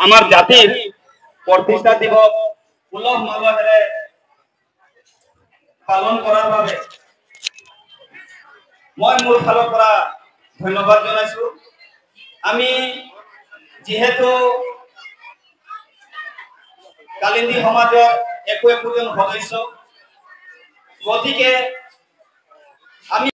আমাৰ জাতিৰ প্ৰতিষ্ঠা দিবস উলহ মালহেৰে পালন কৰাৰ বাবে মই মোৰ ফালৰ পৰা ধন্যবাদ জনাইছো। আমি যেহেতু কালিন্দী সমাজৰ একোজন সদস্য, গতিকে আমি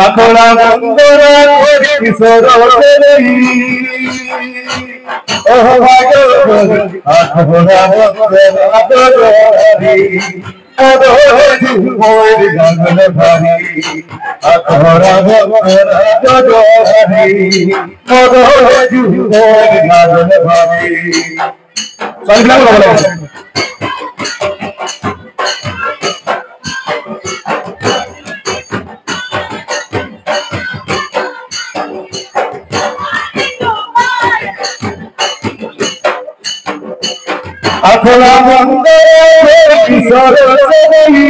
Akhola bangora kisoro terei oh bhago akhola bangora adorari adorari moir gangan bhari akhola bangora adorari adorari moir gangan bhari sallallahu alaihi wasallam Akhola bangora kisoro terei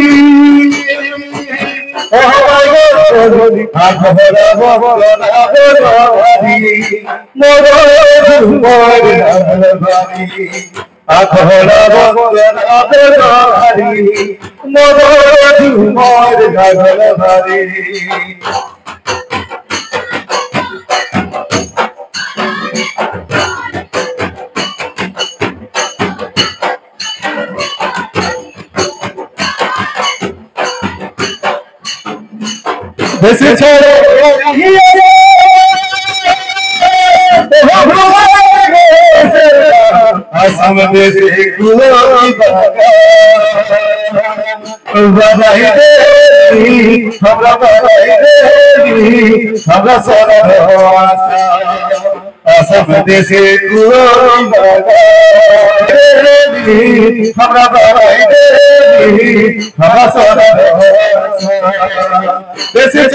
oh bhago akhola bangora adorari adorari moir gangan bhari akhola bangora adorari adorari moir gangan bhari This is Assam desi gulab badai devi hamra badai devi hamra sara Assam desi gulab devi hamra badai devi hamra sara This is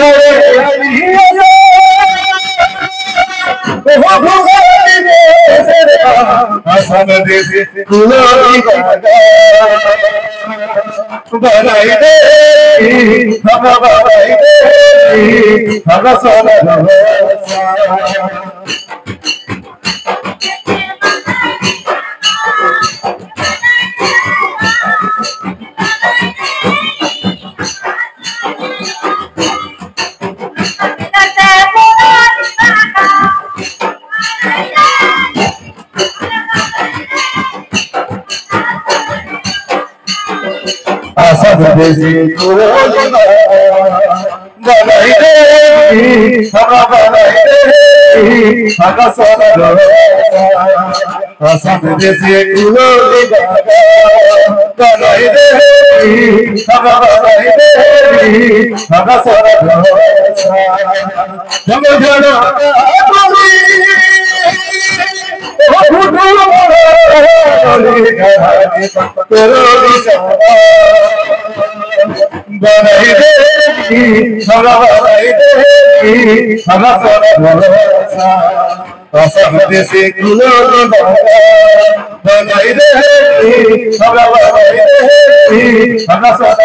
Assam desi gulab badai devi hamra badai devi hamra sara Assam desi gulab badai devi hamra badai devi hamra sara Assam desi gulab badai devi hamra badai devi hamra sara jamo jana badai devi hamra badai devi hamra sara Assam desi gulab badai devi hamra badai devi hamra sara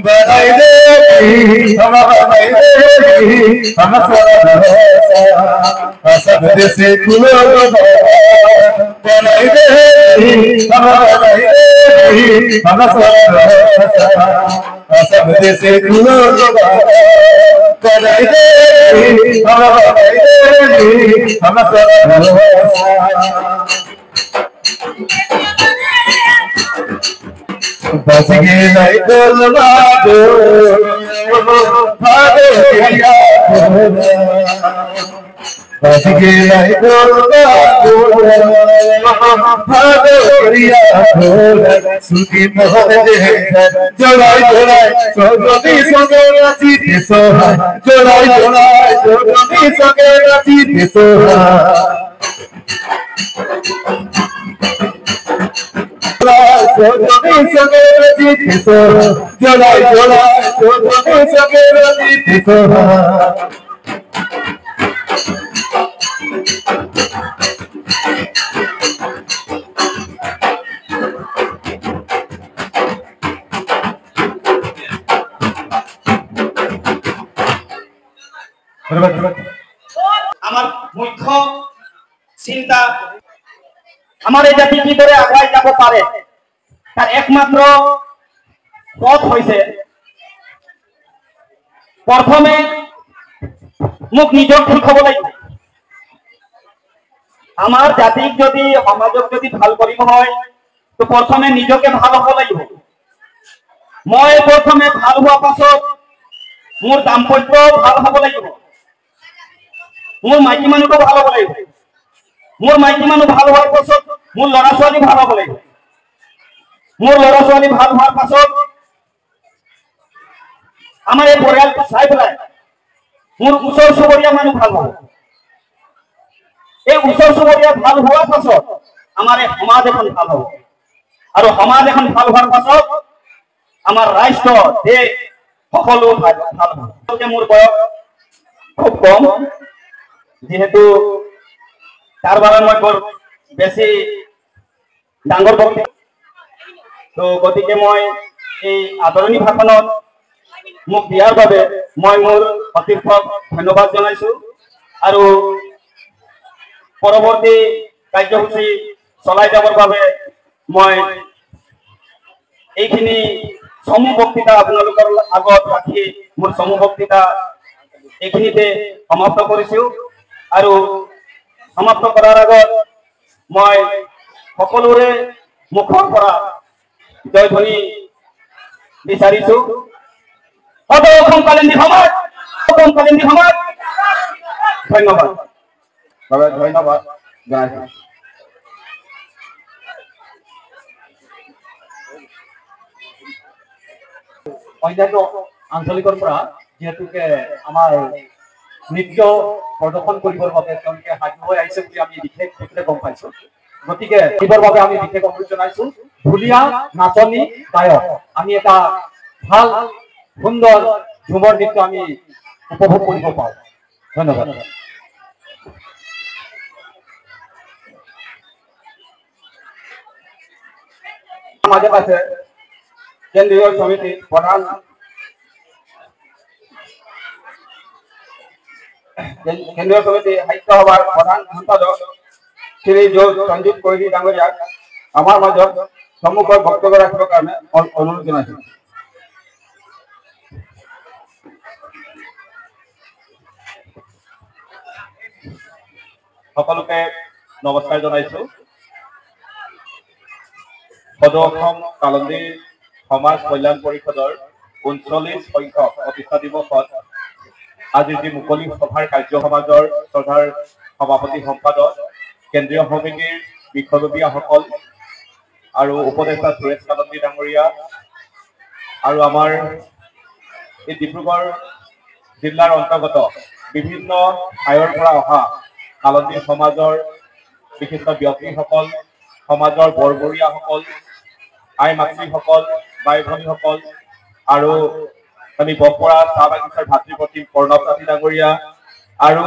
badai devi hamra badai devi hamra sara Assam desi gulab badai devi hamra badai devi hamra sara Assam desi gulab badai devi hamra badai devi hamra sara बस गए गलवा दो भागे আজকে লাই দোলা ভালো করিয়া দোলা সুখী মহলে জোড়াই জোড়াই চৌধুরী সঙ্গে নাচিতে সোহায় জোড়াই জোড়াই চৌধুরী সঙ্গে নাচিতে সোহায় চৌধুরী সঙ্গে নাচিতে সোহায় জোড়াই জোড়াই চৌধুরী সঙ্গে নাচিতে সোহায় আমার মুখ্য চিন্তা আমার এই জাতি কি করে আগায় যাব পারে তার একমাত্র পথ হইছে প্রথমে মুখ নিজক ঠিক হব লাগিব আমার জাতিক যদি সমাজক যদি ভাল কৰিব হয় তো প্রথমে নিজকে ভাল হব লাগিব মই প্রথমে ভাল হওয়ার পাছত মোর দাম্পত্য ভাল হব লাগিব মোর মাইকী মানুষও ভাল হব লাগিব মোর মাইকী মানুষ ভাল হওয়ার পাছত মোর লড়া ছোৱালী ভাল হব লাগিব মোৰ লড়া ছোৱালী ভাল হওয়াৰ পাছত আমাৰ এই পৰিয়ালটো চাই পেলাই মোৰ ওচৰ চুবুৰীয়া মানুহ ভাল হব এই ওচৰ চুবুৰীয়া ভাল হওয়ার পাছত আমার এই সমাজ এখন ভাল হব আর সমাজ এখন ভাল হওয়ার পাছত আমার রাষ্ট্র দেশ সকলো ভাল হব মোর বয়স খুব কম যেহেতু তার বারে মই বৰ বেশি ডাঙৰ বক্তি তো গতিকে মই এই আদৰণি ভাষণত মোক দিয়াৰ বাবে মই মোৰ অতিথক ধন্যবাদ জনাইছো আৰু পৰৱৰ্তী কাৰ্যসূচী চলাই যাবৰ বাবে মই এইখিনি সমূহ বক্তৃতা আপোনালোকৰ আগত ৰাখি মোৰ সমূহ বক্তৃতা এইখিনিতে সমাপ্ত কৰিছো আৰু সমাপ্ত কৰাৰ আগত মই সকলোৰে মুখৰ পৰা জয় ধ্বনি বিচাৰিছো অসম কালিন্দী সমাজ অসম কালিন্দী সমাজ ধন্যবাদ ধন্যবাদ জনাইছো অন্যান্য আঞ্চলিকৰ পৰা যেহেতুকে আমাৰ নৃত্য প্ৰদৰ্শন কৰিবৰ বাবে তেওঁলোকে সাজু হৈ আহিছে বুলি আমি বিশেষ ক্ষেত্ৰে গম পাইছো গতিকে এইবৰ বাবে আমি বিশেষ অনুৰোধ জনাইছো ঢুলীয়া নাচনী গায়ক আমি এটা ভাল সুন্দৰ ঝুমৰ নৃত্য আমি উপভোগ কৰিব পাওঁ ধন্যবাদ আমাদেৰ কাছে কেন্দ্ৰীয় সমিতিৰ প্ৰধান কেন্দ্ৰীয় সমিতি সাহিত্য সভাৰ প্ৰধান সম্পাদক শ্ৰী সঞ্জীৱ কৈৰী ডাঙৰীয়াক আমাৰ মাজত সম্মুখত বক্তব্য ৰাখিবৰ কাৰণে অনুৰোধ জানাইছো সকলোকে নমস্কাৰ জনাইছো অসম কালন্দী সমাজ কল্যাণ পৰিষদৰ ৩৯ সংখ্যক প্ৰতিষ্ঠা দিৱসত আজি যি মুকলি সভাৰ কাৰ্য সমাজৰ শ্ৰদ্ধাৰ সভাপতি সম্পাদক কেন্দ্ৰীয় সমিতিৰ বিষয়ববীয়াসকল আৰু উপদেষ্টা সুৰেশ কালন্দী ডাঙৰীয়া আৰু আমাৰ এই ডিব্ৰুগড় জিলাৰ অন্তৰ্গত বিভিন্ন ঠাইৰ পৰা অহা কালন্দী সমাজৰ বিশিষ্ট ব্যক্তিসকল সমাজৰ বৰবৰীয়াসকল আই মাতৃসকল বাই ভনীসকল আৰু আমি বকৰা চাহ বাগিচাৰ ভাতৃপ্ৰতিম প্ৰণৱ তাঁতী ডাঙৰীয়া আৰু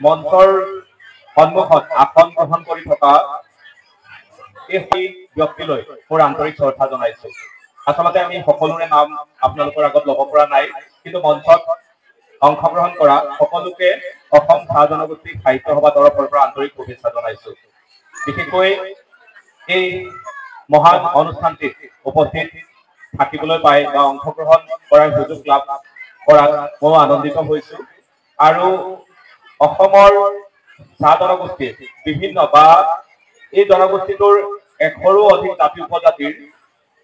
মঞ্চৰ সন্মুখত আসন গ্ৰহণ কৰি থকা এই ব্যক্তিলৈ মোৰ আন্তৰিক শ্ৰদ্ধা জনাইছো আচলতে আমি সকলোৰে নাম আপোনালোকৰ আগত ল'ব পৰা নাই কিন্তু মঞ্চত অংশগ্ৰহণ কৰা সকলোকে অসম চাহ জনগোষ্ঠী সাহিত্য সভা তৰফৰ পৰা আন্তৰিক শুভেচ্ছা জনাইছো বিশেষকৈ এই মহান অনুষ্ঠানটিত উপস্থিত থাকিবলৈ পাই বা অংশগ্ৰহণ কৰাৰ সুযোগ লাভ কৰাত মই আনন্দিত হৈছো আৰু অসমৰ চাহ জনগোষ্ঠীৰ বিভিন্ন বা এই জনগোষ্ঠীটোৰ ১০০ৰো অধিক জাতি উপজাতিৰ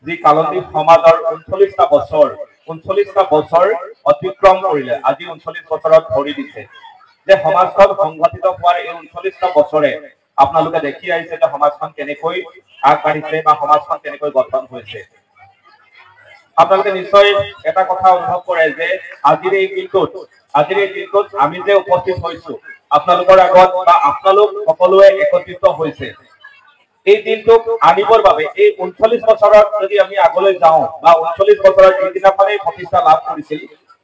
যি কালন্দী সমাজৰ ৩৯টা বছৰ অতিক্ৰম কৰিলে আজি ৩৯ বছৰত ভৰি দিছে যে সমাজখন সংগঠিত হোৱাৰ এই 39টা বছৰে আপোনালোকে দেখি আহিছে যে সমাজখন কেনেকৈ আগবাঢ়িছে বা সমাজখন কেনেকৈ গঠন হৈছে। আপোনালোকে নিশ্চয় এটা কথা অনুভৱ কৰে যে আজিৰ এই দিনটোত আমি যে উপস্থিত হৈছো আপোনালোকৰ আগত বা আপোনালোক সকলোৱে একত্ৰিত হৈছে এই দিনটোক আনিবৰ বাবে এই 39 বছৰত যদি আমি আগলৈ যাওঁ বা 39 বছৰত যিদিনাখনেই প্ৰতিষ্ঠা লাভ কৰিছিল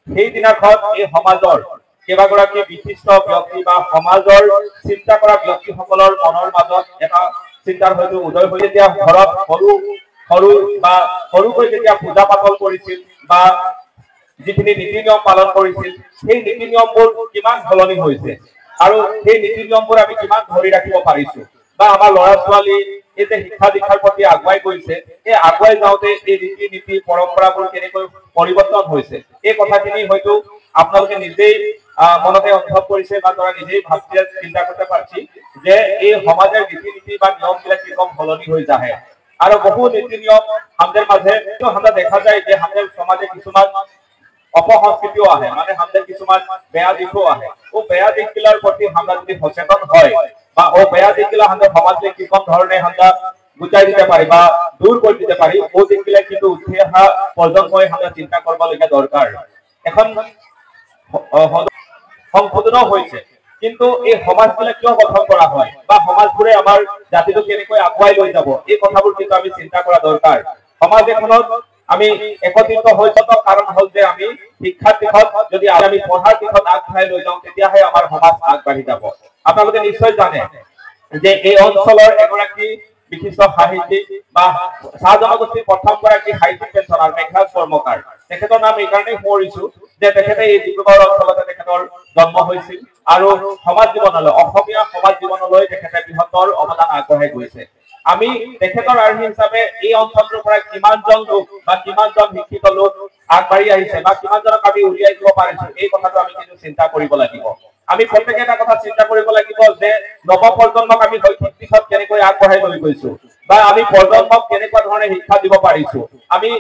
সেই দিনাখন এই সমাজৰ কেইবাগৰাকী বিশিষ্ট ব্যক্তি বা সমাজৰ চিন্তা কৰা ব্যক্তিসকলৰ মনৰ মাজত এটা চিন্তাৰ হয়তো উদয় হৈ যেতিয়া ঘৰত সৰুকৈ যেতিয়া পূজা পাতল কৰিছিল বা যিখিনি নীতি নিয়ম পালন কৰিছিল সেই নীতি নিয়মবোৰ কিমান সলনি হৈছে আৰু সেই নীতি নিয়মবোৰ আমি কিমান ধৰি ৰাখিব পাৰিছো বা আমাৰ ল'ৰা ছোৱালী এই যে শিক্ষা দীক্ষাৰ প্ৰতি আগুৱাই গৈছে এই আগুৱাই যাওঁতে এই ৰীতি নীতি পৰম্পৰাবোৰ কেনেকৈ পৰিৱৰ্তন হৈছে এই কথাখিনি হয়তো আপোনালোকে নিজেই মনতে অনুভৱ কৰিছে বা ধৰা নিজেই ভাবছে চিন্তা কৰতে পাৰছি যে এই সমাজেৰ ৰীতি নীতি বা নিয়ম বিলাক কিৰকম সলনি হৈ যাহে আৰু বহু নীতি নিয়ম আমাদের মাঝে তো আমরা দেখা যায় যে আমাদের সমাজে কিছুমান অপসংস্কৃতিও আহে মানে আমাদের কিছুমান বেয়া দিকও আহে ও বেয়া দিকগুলোর প্রতি আমরা যদি সচেতন হয় বা ও বেয়া দিকগুলো আমাদের সমাজে কিরকম ধরনের আমরা বুঝাই দিতে পারি বা দূর করে দিতে পারি ও দিকগুলো কিন্তু উঠে অহা প্রজন্মই আমরা চিন্তা করবলগীয়া দরকার। এখন সংশোধন হয়েছে কিন্তু এই সমাজগুলো কিয় গঠন করা হয় বা সমাজবোৰে আমাৰ জাতিটো কেনেকৈ আগুৱাই লৈ যাব এই কথাবোৰ কিন্তু আমি চিন্তা কৰা দৰকাৰ। সমাজ এখনত আমি একত্ৰিত হৈ থকা কাৰণ হ'ল যে আমি শিক্ষাৰ দিশত যদি আমি পঢ়াৰ দিশত আগবঢ়াই লৈ যাওঁ তেতিয়াহে আমাৰ সমাজ আগবাঢ়ি যাব। আপোনালোকে নিশ্চয় জানে যে এই অঞ্চলৰ এগৰাকী বিশিষ্ট সাহিত্যিক বা চাহ জনগোষ্ঠীৰ প্ৰথমগৰাকী সাহিত্যিক পেঞ্চনাৰ মেঘৰাজ কৰ্মকাৰ তেখেতৰ নাম এইকাৰণেই সোঁৱৰিছো যে তেখেতে এই ডিব্ৰুগড় অঞ্চলতে তেখেতৰ জন্ম হৈছিল আৰু সমাজ জীৱনলৈ অসমীয়া সমাজ জীৱনলৈ তেখেতে বৃহত্তৰ অৱদান আগবঢ়াই গৈছে। আমি তেখেতৰ আৰ্হি হিচাপে এই অঞ্চলটোৰ পৰা কিমানজন লোক বা কিমানজন শিক্ষিত লোক আগবাঢ়ি আহিছে বা কিমানজনক আমি উলিয়াই দিব পাৰিছো এই কথাটো আমি কিন্তু চিন্তা কৰিব লাগিব। আমি প্ৰত্যেকে এটা কথা চিন্তা কৰিব লাগিব যে নৱ প্ৰজন্মক আমি শৈক্ষিক দিশত কেনেকৈ আগবঢ়াই লৈ গৈছো বা আমি প্ৰজন্মক কেনেকুৱা ধৰণে শিক্ষা দিব পাৰিছো। আমি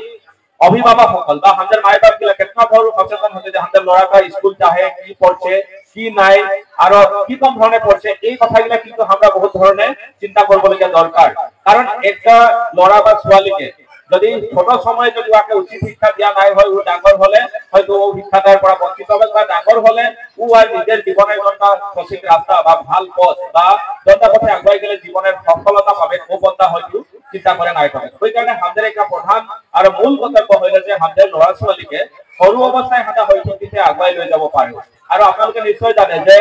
অভিভাৱকসকল বা আমাদের মায়ে বাপ গুলা কেতনা বড় সচেতন হতে যে আমাদের লড়াটা স্কুল চাহে কি পড়ছে কি নাই আর কি কম ধরনের পড়ছে এই কথাগুলা কিন্তু আমরা বহুত ধরনের চিন্তা করবলগীয়া দরকার। কারণ একটা লড়া বা ছোৱালীকে যদি ছোট সময়ে যদি ওকে উচিত শিক্ষা দিয়া নাই হয় ও ডাঙর হলে হয়তো ও শিক্ষাটার পৰা বঞ্চিত হবে বা ডাঙৰ হলে ও আৰ নিজেৰ জীবনেৰ একটা সঠিক ৰাস্তা বা ভাল পথ বা যন্তা পথে আগুৱাই গেলে জীবনের সফলতা পাবে ও পন্থা হয়তো চিন্তা করে নাই পাবে। ওই কারণে আমাদের একটা প্রধান আর মূল কর্তব্য হইল যে আমাদের ল'ৰা ছোৱালীকে সৰু অৱস্থায় হাতে শৈক্ষিক দিশে আগুৱাই লৈ যাব পাৰো। আৰু আপোনালোকে নিশ্চয় জানে যে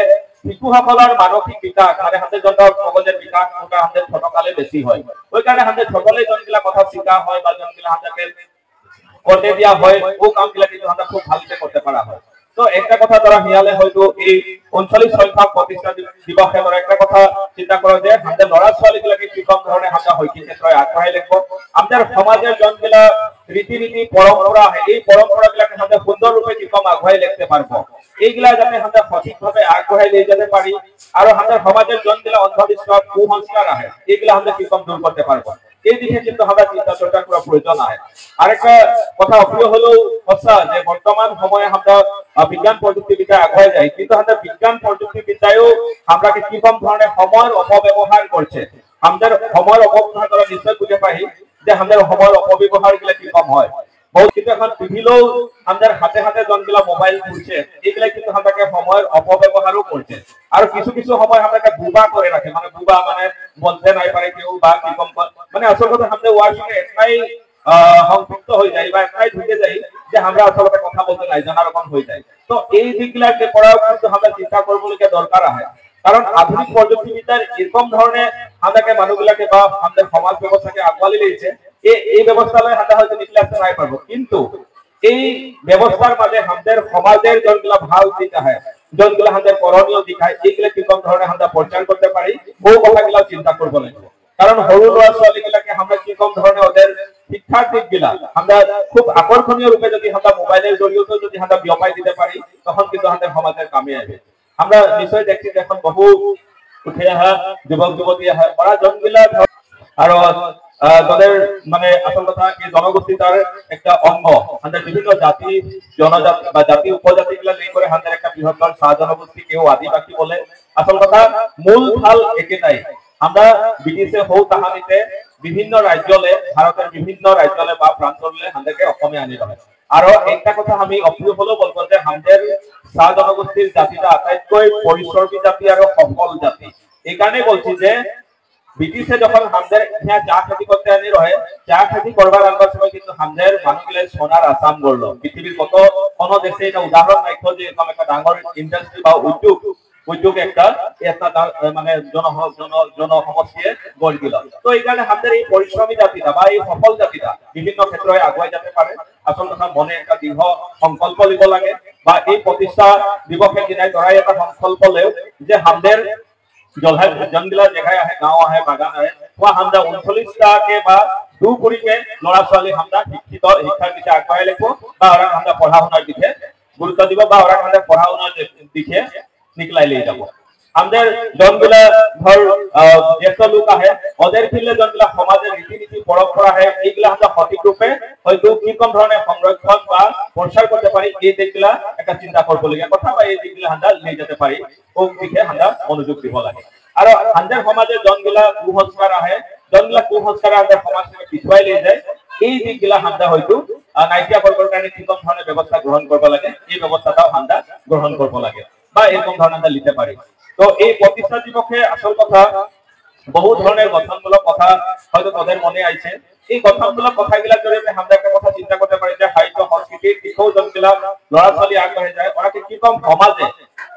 শিশুসকলৰ মানসিক বিকাশ মানে আমাদের যন্ত্র মগজের বিকাশ ওটা আমাদের ছোটকালে বেশি হয়। ওই কারণে আমাদের ছোটকালে যোনগুলা কথা শিকা হয় বা যোনগুলা আমাদেরকে করতে দিয়া হয় ও কামগুলা কিন্তু আমরা খুব ভালকে করতে পারা হয়। তো একটা কথা ধরা হিয়ালে হয়তো এই 39 সংখ্যক প্রতিষ্ঠা দিবসে ধরা একটা কথা চিন্তা করো যে আমাদের ল'ৰা ছোৱালীগুলাকে কি কম ধরনের আমরা শৈক্ষিক ক্ষেত্রে আগবঢ়াই লিখব আমাদের সমাজের যোনগুলা রীতিনীতি পরম্পরা এই পরম্পরাগুলাকে আমরা সুন্দর রূপে কি কম আগবঢ়াই লিখতে পারবো এইগুলা যাতে আমরা সঠিকভাবে আগবঢ়াই লৈ যেতে পারি আর আমাদের সমাজের যোনগুলা অন্ধবিশ্বাস কুসংস্কার আহে এইগুলা আমরা কি কম দূর করতে পারবো এই দিকে কিন্তু আমরা চিন্তা চর্চা করা প্রয়োজন আহে। আরেকটা কথা অপ্রিয় হলেও সঁচা যে বর্তমান সময়ে আমরা বিজ্ঞান প্রযুক্তিবিদ্যা আগুৱাই যায় কিন্তু আমাদের বিজ্ঞান প্রযুক্তিবিদ্যায়ও আমরা কি কম ধরনের সময়ের অপব্যবহার করছে। আমাদের সময়ের অপব্যবহার করা নিশ্চয় বুঝে পাই যে আমাদের সময়ের অপব্যবহার গুলা কি কম হয় বহুত কিন্তু এখন টিভিলেও আমাদের হাতে হাতে যোনগুলা মোবাইল ঘুরছে এইগুলা কিন্তু আমাকে সময়ের অপব্যবহারও করছে আর কিছু কিছু সময় আমাকে বুবা করে রাখে মানে বুবা মানে বলতে নাই পারে কেউ বা কি কম মানে আসল কথা আমাদের ওয়ার সঙ্গে এটাই সংযুক্ত হয়ে যায় বা এটাই ঢুকে যায় যে আমরা আসলে কথা বলতে নাই জানা রকম হয়ে যায়। তো এই দিকগুলাকে পড়াও কিন্তু আমরা চিন্তা করবলগীয়া দরকার আছে কারণ আধুনিক প্রযুক্তিবিদ্যার এরকম ধরনের আমাকে মানুষগুলাকে বা আমাদের সমাজ ব্যবস্থাকে আগুৱাই লৈছে এই ব্যবস্থালৈ হাতে হয়তো নিকলে আসতে নাই পারবো কিন্তু এই ব্যবস্থার মাঝে আমাদের সমাজের যোনগুলা ভাল দিক আহে যোনগুলা আমাদের করণীয় দিক আহে এইগুলা কিরকম ধরনের আমরা প্রচার করতে পারি ও কথাগুলা চিন্তা করবো লাগবে। কারণ সরু ল'ৰা ছোৱালীগুলাকে আমরা কিরকম ধরনের ওদের শিক্ষার দিকগুলা আমরা খুব আকর্ষণীয় রূপে যদি আমরা মোবাইলের জড়িয়েও যদি আমরা বিয়পাই দিতে পারি তখন কিন্তু আমাদের সমাজের কামে আসবে। আমরা নিশ্চয় দেখছি এখন বহু উঠে অহা যুৱক যুৱতী আহে ওরা যোনগুলা আর তাদের মানে আসল কথা এই জনগোষ্ঠী তার একটা অঙ্গ আমাদের বিভিন্ন জাতি জনজাতি বা জাতি উপজাতি গুলা নিয়ে করে আমাদের একটা বৃহত্তর শাহ জনগোষ্ঠী কেউ আদিবাসী বলে আসল কথা মূল ঢাল একেটাই আমরা ব্রিটিশে হৌ তাহানিতে বিভিন্ন রাজ্যলে ভারতের বিভিন্ন রাজ্যলে বা প্রান্তলে আমাদেরকে অসমে আনি হয় আর একটা কথা আমি অপ্রিয় হলেও বলবো যে আমাদের শাহ জনগোষ্ঠীর জাতিটা আটাইতকৈ পরিশ্রমী জাতি আর সফল জাতি এই কারণে বলছি যে ব্রিটিশে যখন আমাদের এখানে চা খেতি করতে আনি রহে চা খেতি করবার আনবার সময় কিন্তু আমাদের মানুষগুলো সোনার আসাম গড়লো পৃথিবীর কত কোনো দেশে এটা উদাহরণ রাখো যে এরকম একটা ডাঙর ইন্ডাস্ট্রি বা উদ্যোগ একটা মানে জনসমষ্টিয়ে গড় দিল তো এই কারণে আমাদের এই পরিশ্রমী জাতিটা বা এই সফল জাতিটা বিভিন্ন ক্ষেত্রে আগুৱাই যেতে পারে আসল কথা মনে একটা দৃঢ় সংকল্প লিব লাগে বা এই প্রতিষ্ঠা দিবসের দিনাই ধরাই একটা সংকল্প লেও যে আমাদের জনগিলা জায়গায় আহে গাঁও আহে বাগান আহে আমরা 39টাকে বা 2 কোটিকে লড়া ছোৱালী আমৰা শিক্ষিত শিক্ষাৰ দিকে আগুৱাই লিখব বা ওরা আমরা পড়াশোনার দিকে গুরুত্ব দিব বা ওরা আমাদের পড়াশোনার দিকে নিকলাই লিয়ে যাব আমাদের জনগুলা ধর জ্যেষ্ঠ লোক আহে ওদের ফিরলে জনগুলা সমাজের রীতিনীতি পরম্পরা আহে এইগুলা আমরা সঠিক রূপে হয়তো কিরকম ধরনের সংরক্ষণ বা প্রসার করতে পারি এই দিকগুলা একটা চিন্তা করবলগীয়া কথা বা এই দিকগুলা আমরা নিয়ে যেতে পারি ওই দিকে আমরা মনোযোগ দিব লাগে আর আমাদের সমাজে জনগুলা কুসংস্কার আহে জনগুলা কুসংস্কার আমাদের সমাজ থেকে পিছুৱাই নিয়ে যায় এই দিকগুলা আমরা হয়তো নাইকিয়া করবার কারণে কিরকম ধরনের ব্যবস্থা গ্রহণ করব লাগে এই ব্যবস্থাটাও আমরা গ্রহণ করব লাগে বা এরকম ধরনের আমরা নিতে পারি তো এই প্রতিষ্ঠা দিবসে আসল কথা বহু ধরনের গঠনমূলক কথা হয়তো তাদের মনে আইছে এই গঠনমূলক কথাগুলা জড়িয়ে আমরা একটা কথা চিন্তা করতে পারি যে সাহিত্য সংস্কৃতির দিকেও জনগুলা লড়া ছোৱালী আগবাঢ়ি যায় ওরা কিরকম সমাজে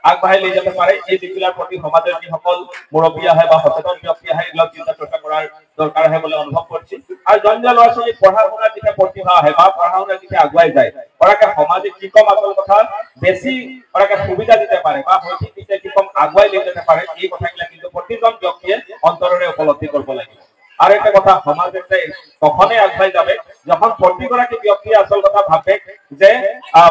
আগবাঢ়াই নিয়ে যেতে পারে এই দিকগুলার প্রতি সমাজের যে সকল মুরব্বী আহে বা সচেতন ব্যক্তি আহে এগুলো চিন্তা চর্চা করার দরকার আহে বলে অনুভব করছি আর জনজা লড়া ছোৱালী পড়াশোনাৰ দিকে প্ৰতিভা আহে বা পড়াশোনাৰ দিকে আগুৱাই যায় ওৰাকে সমাজে কিৰকম আসল কথা বেশি ওৰাকে সুবিধা দিতে পাৰে বা শৈক্ষিক দিকে কিৰকম আগুৱাই নিয়ে যেতে পারে এই কথাগুলা কিন্তু প্রতিজন ব্যক্তিয়ে অন্তরে উপলব্ধি করব লাগিব আর একটা কথা সমাজ একটা তখনই আগবাই যাবে যখন প্ৰত্যেকগৰাকী ব্যক্তিয়ে আসল কথা ভাবে যে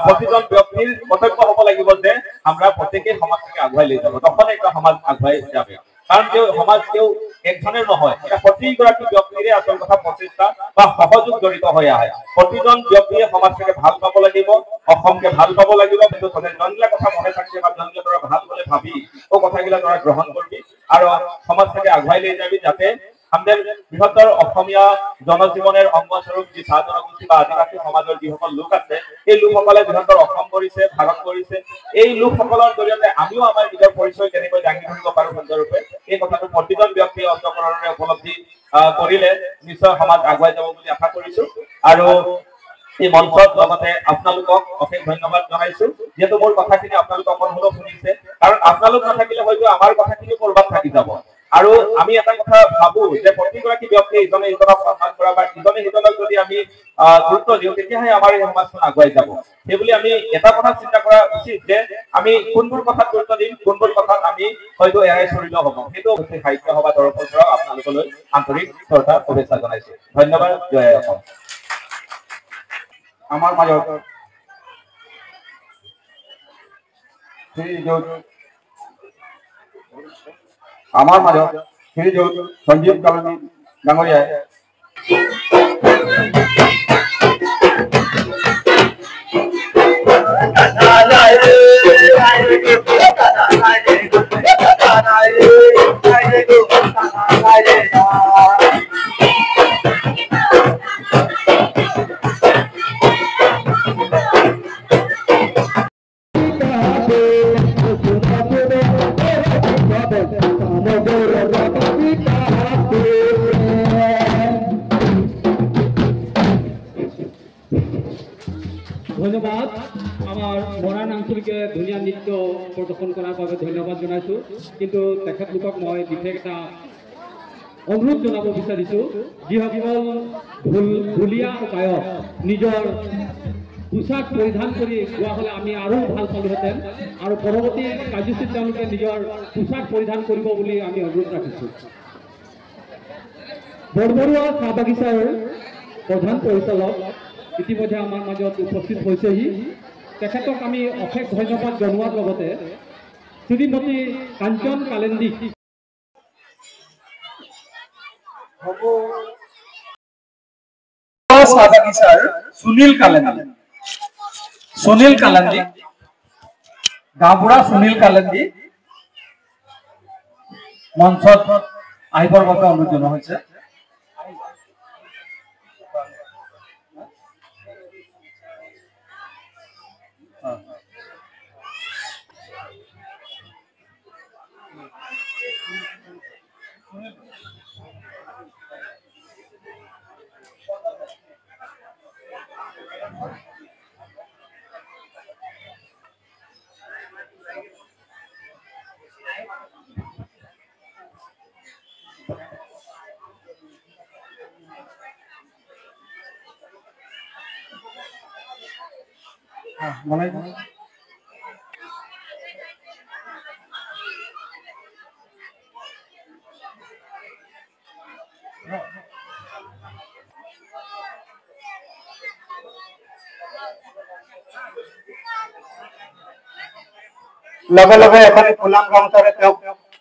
প্ৰতিজন ব্যক্তিৰ কৰ্তব্য হব লাগিব যে আমৰা প্ৰত্যেকে সমাজ থেকে আগুৱাই লৈ যাব তখন একটা সমাজ আগুৱাই যাবে কাৰণ কেউ সমাজ কেউ একজনেৰ নহয় এটা প্ৰত্যেকগৰাকী ব্যক্তিৰে আসল কথা প্রচেষ্টা বা সহযোগ জড়িত হয়ে আহে প্রতিজন ব্যক্তিয়ে সমাজ থেকে ভাল পাব লাগিব অসমকে ভাল পাব লাগিব কিন্তু জনগিলা কথা মনে থাকছে বা জনগিলা তোরা ভাল বলে ভাবি ও কথাগুলা তোরা গ্রহণ করবি আর সমাজ থেকে আগুৱাই লৈ যাবি যাতে আমাদের বৃহত্তর অসমীয়া জনজীবনের অঙ্গস্বরূপ যে শাহ জনগোষ্ঠী বা আদিবাসী সমাজের যিসকল লোক আছে এই লোকসকলে বৃহত্তর অসম কৰিছে ভাৰত কৰিছে এই লোকসকলৰ জৰিয়তে আমিও আমাৰ নিজৰ পৰিচয় কেনেকৈ দাঙি ধৰিব পাৰো সুন্দৰৰূপে এই কথাটো প্ৰতিজন ব্যক্তিয়ে অন্তঃকৰণে উপলব্ধি কৰিলে নিশ্চয় সমাজ আগুৱাই যাব বুলি আশা কৰিছো আৰু এই মঞ্চত লগতে আপোনালোকক অশেষ ধন্যবাদ জনাইছো যেহেতু মোৰ কথাখিনি আপোনালোক অকণ হলেও শুনিছে কাৰণ আপোনালোক নাথাকিলে হয়তো আমাৰ কথাখিনি কৰবাত থাকি যাব আৰু আমি এটা কথা ভাবো যে প্ৰতিগৰাকী ব্যক্তি ইজনে ইজনক সন্মান কৰা বা ইজনে সিজনক যদি আমি গুৰুত্ব দিওঁ তেতিয়াহে আমাৰ এই সমাজখন আগুৱাই যাব সেইবুলি আমি এটা কথা চিন্তা কৰা উচিত যে আমি কোনবোৰ কথাত গুৰুত্ব দিম কোনবোৰ কথাত আমি হয়তো এৰাই চলিলেও হ'ব সেইটো সাহিত্য সভা তৰফৰ পৰা আপোনালোকলৈ আন্তৰিক শ্ৰদ্ধা শুভেচ্ছা জনাইছো ধন্যবাদ জয় অসম আমাৰ মাজত শ্ৰীযুত সঞ্জীৱ কালনী ডাঙৰীয়াই ধন্যবাদ আমাৰ মৰাণ আঞ্চলিকে ধুনীয়া নৃত্য প্ৰদৰ্শন কৰাৰ বাবে ধন্যবাদ জনাইছোঁ কিন্তু তেখেতলোকক মই বিশেষ এটা অনুৰোধ জনাব বিচাৰিছোঁ যিসকল ঢুলীয়া গায়ক নিজৰ পোছাক পৰিধান কৰি গোৱা হ'লে আমি আৰু ভাল পালোহেঁতেন আৰু পৰৱৰ্তী কাৰ্যসূচীত তেওঁলোকে নিজৰ পোছাক পৰিধান কৰিব বুলি আমি অনুৰোধ ৰাখিছোঁ বৰবৰুৱা চাহ বাগিচাৰ প্ৰধান পৰিচালক ইতিমধ্যে আমাৰ মাজত উপস্থিত হৈছেহি তেখেতক আমি অশেষ ধন্যবাদ জনোৱাৰ লগতে শ্ৰীমতী কাঞ্চন কালেন্দী চাহ বাগিচাৰ সুনীল কালান্দী গাঁওবুঢ়া সুনীল কালান্দী মঞ্চত আহিবৰ বাবে অনুৰোধ জনোৱা হৈছে। লগে লগে এখন ফুলাম গামোচাৰে তেওঁক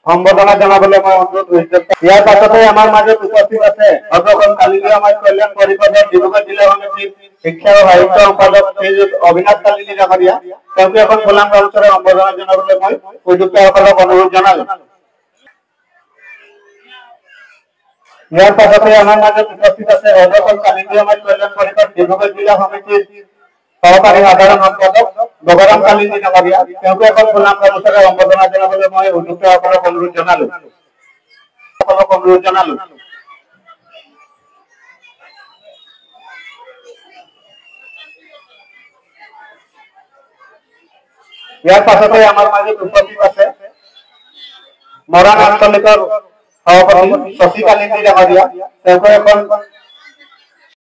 সম্বৰ্ধনা জনাবলৈ মই অনুৰোধ কৰিছো। ইয়াৰ পাছতে আমাৰ মাজত উপস্থিত আছে অগ্ৰগণ কালিন্দী সমাজ কল্যাণ পৰিষদৰ ডিব্ৰুগড় জিলা সমিতিৰ শিক্ষা আৰু সাহিত্য সম্পাদক শ্ৰীযুত অবিনাশ কালিন্দী ডাঙৰীয়া। তেওঁকে এখন ফুলাম গামোচাৰে সম্বৰ্ধনা জনাবলৈ মই উদ্যোক্তাসকলক অনুৰোধ জনালো। ইয়াৰ পাছতে আমাৰ মাজত উপস্থিত আছে অগ্ৰগণ কালিন্দী সমাজ কল্যাণ পৰিষদ ডিব্ৰুগড় জিলা সমিতিৰ সহকাৰী সাধাৰণ সম্পাদক বগৰাম কালিন্দী ডাঙৰীয়া। তেওঁকে এখন ফুলাম গামোচাৰে সম্বৰ্ধনা জনাবলৈ মই উদ্যোক্তাসকলক অনুৰোধ জনালো। ইয়াৰ পাছতে আমাৰ মাজত উপস্থিত আছে মৰাণ আঞ্চলিকৰ সভাপতি শশী কালিন্দী ডাঙৰীয়া। তেওঁকে এখন